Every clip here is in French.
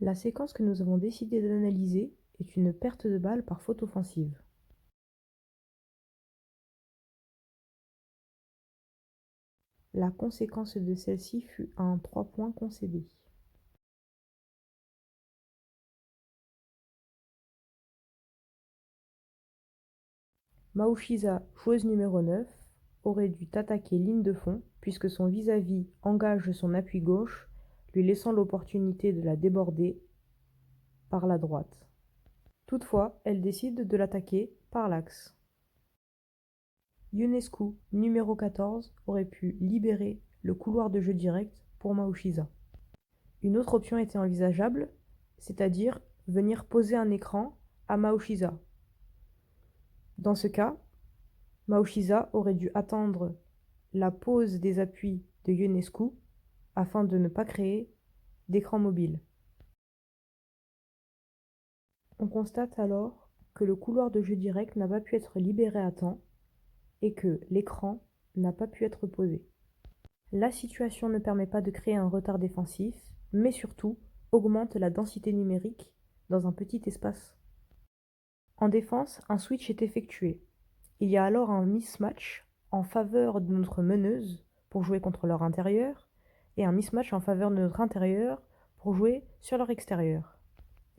La séquence que nous avons décidé d'analyser est une perte de balle par faute offensive. La conséquence de celle-ci fut un 3 points concédé. Maouchiza, joueuse numéro 9, aurait dû attaquer ligne de fond puisque son vis-à-vis engage son appui gauche, lui laissant l'opportunité de la déborder par la droite. Toutefois, elle décide de l'attaquer par l'axe. Ionescu, numéro 14, aurait pu libérer le couloir de jeu direct pour Maouchiza. Une autre option était envisageable, c'est-à-dire venir poser un écran à Maouchiza. Dans ce cas, Maouchiza aurait dû attendre la pose des appuis de Ionescu afin de ne pas créer d'écran mobile. On constate alors que le couloir de jeu direct n'a pas pu être libéré à temps et que l'écran n'a pas pu être posé. La situation ne permet pas de créer un retard défensif, mais surtout augmente la densité numérique dans un petit espace. En défense, un switch est effectué. Il y a alors un mismatch en faveur de notre meneuse pour jouer contre leur intérieur et un mismatch en faveur de notre intérieur pour jouer sur leur extérieur.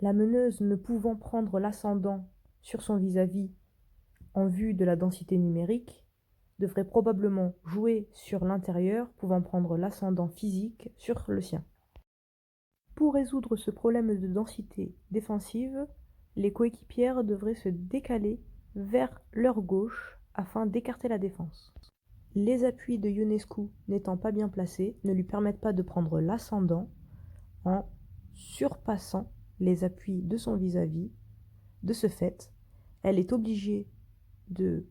La meneuse ne pouvant prendre l'ascendant sur son vis-à-vis en vue de la densité numérique devrait probablement jouer sur l'intérieur pouvant prendre l'ascendant physique sur le sien. Pour résoudre ce problème de densité défensive, les coéquipières devraient se décaler vers leur gauche afin d'écarter la défense. Les appuis de Ionescu n'étant pas bien placés ne lui permettent pas de prendre l'ascendant en surpassant les appuis de son vis-à-vis. De ce fait, elle est obligée de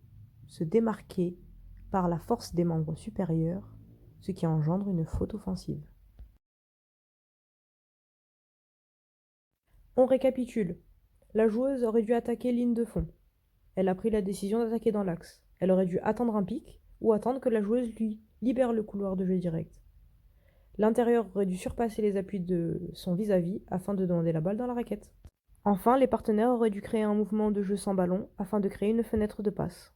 se démarquer par la force des membres supérieurs, ce qui engendre une faute offensive. On récapitule. La joueuse aurait dû attaquer ligne de fond. Elle a pris la décision d'attaquer dans l'axe. Elle aurait dû attendre un pic ou attendre que la joueuse lui libère le couloir de jeu direct. L'intérieur aurait dû surpasser les appuis de son vis-à-vis afin de demander la balle dans la raquette. Enfin, les partenaires auraient dû créer un mouvement de jeu sans ballon afin de créer une fenêtre de passe.